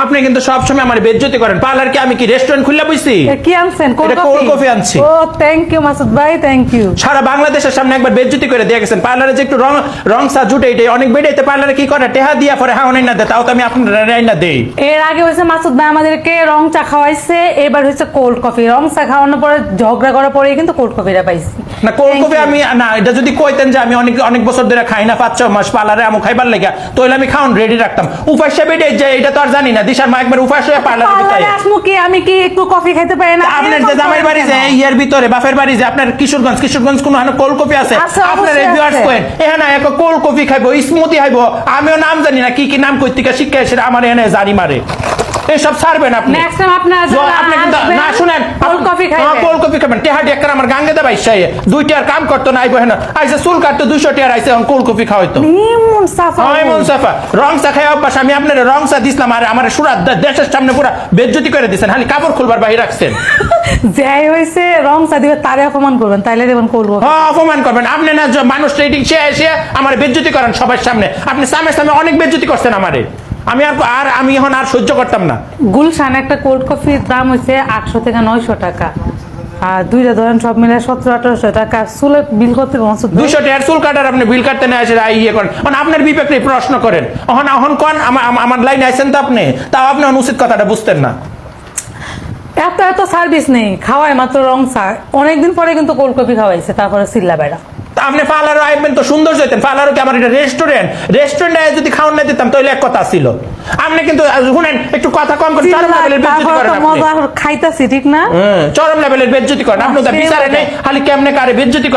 আপনি কিন্তু সব সময় আমার বেজ্জতি করেন। পার্লার কি আমি কি রেস্টুরেন্ট খুললা বইছি? কি আনছেন? কোল্ড কফি আনছি। ও থ্যাংক ইউ মাসুদ ভাই, থ্যাংক ইউ। সারা বাংলাদেশের সামনে একবার বেজ্জতি করে দিয়ে গেছেন। পার্লারে যে একটু রং সা জুটে এটাই অনেক বেড়েতে পার্লারে কি করে টেহা দিয়া পরে হ্যাঁ অনেক না দেয়, তাও তো আমি আপনার না দেই। এর আগে হয়েছে মাসুদ ভাই আমাদেরকে রং চা খাওয়াইছে, এবার হয়েছে কোল্ড কফি। রং চা খাওয়ানোর পরে ঝগড়া করার পরে কিন্তু কোল্ড কফিটা পাইছি। না কোল্ড কফি আমি না, এটা যদি কইতেন যে আমি অনেক বছর ধরে খাই না 5-6 মাস পার্লারে আমু খাইবার লাগা, তাহলে আমি খাওন রেডি রাখতাম। উপাস বেড়ে যায় এটা তো আর জানি না। দিশার মা একবার উপাস হয়ে পার্লারে আসমু কি আমি কি একটু কফি খাইতে পারি না? আপনার যে জামাই বাড়ি যে ইয়ার ভিতরে বাপের বাড়ি যে আপনার কিশোরগঞ্জ কোন কোল্ড কফি আছে? আপনার এই ভিউয়ার্স কইন এখানে এক কোল্ড কফি খাইবো, স্মুদি খাইবো, আমিও নাম জানি না কি নাম কই থেকে শিক্ষা এসে আমার এখানে জানি মারে। এসব ছাড়বেন আপনি। নেক্সট টাইম আপনার আপনি কিন্তু না শুনেন কোল্ড কফি খাইবেন। কোল্ড কফি খাবেন। টেহাটি একবার আমার গাঙ্গে দে বাইশাই 2 টাকার কাম করতে না আইবো হেনা আইসা চুল কাটতে 200 টাকা আইসা এখন কোল্ড কফি খাওয়াইতো। নিমন সাফা হয় মুনসাফা রং চা খাই অভ্যাস। আমি আপনার রং চা দিছিলাম আর আমার সুরাত দেশের সামনে পুরো বেজ্জতি করে দিয়েছেন, খালি কাপড় খুলবার বাইরে রাখছেন। যাই হইছে রং চা দিবে তারে অপমান করবেন, তাইলে দেবেন কোল্ড কফি। হ্যাঁ অপমান করবেন আপনি না। মানুষ রেটিং সে এসে আমার বেজ্জতি করেন সবার সামনে। আপনি সামনে অনেক বেজ্জতি করছেন আমারে। আমি এখন আর সহ্য করতাম না। গুলশান একটা কোল্ড কফির দাম হইছে 800 থেকে 900 টাকা, আর দুইটা ধরেন সব মিলে 1700-1800 টাকা। চুলে বিল করতে 200 টাকার চুল কাটার আপনি বিল কাটতে না এসে ইয়ে করেন। মানে আপনার বিবেকে প্রশ্ন করেন অহন কোন আমার লাইনে আইছেন তো আপনি, তাও আপনি অনুচিত কথাটা বুঝতেন না। এত সার্ভিস নেই, খাওয়ায় মাত্র রং চা। অনেকদিন পরে কিন্তু কোল্ড কফি খাওয়াইছে, তারপরে চিল্লা বেড়া। আপনি পার্লারও আইবেন তো সুন্দর যেতেন। পার্লারও কি আমার এটা রেস্টুরেন্টে যদি খাওয়ান না দিতাম তাহলে এক কথা ছিল। আপনি কিন্তু শুনেন একটু কথা কম করে চরম লেভেলের বেজ্জতি করেন আপনি। মজা খাইতাছি ঠিক না? চরম লেভেলের বেজ্জতি করেন আপনি। তো বিচারে নেই খালি কেমনে কারে বেজ্জতি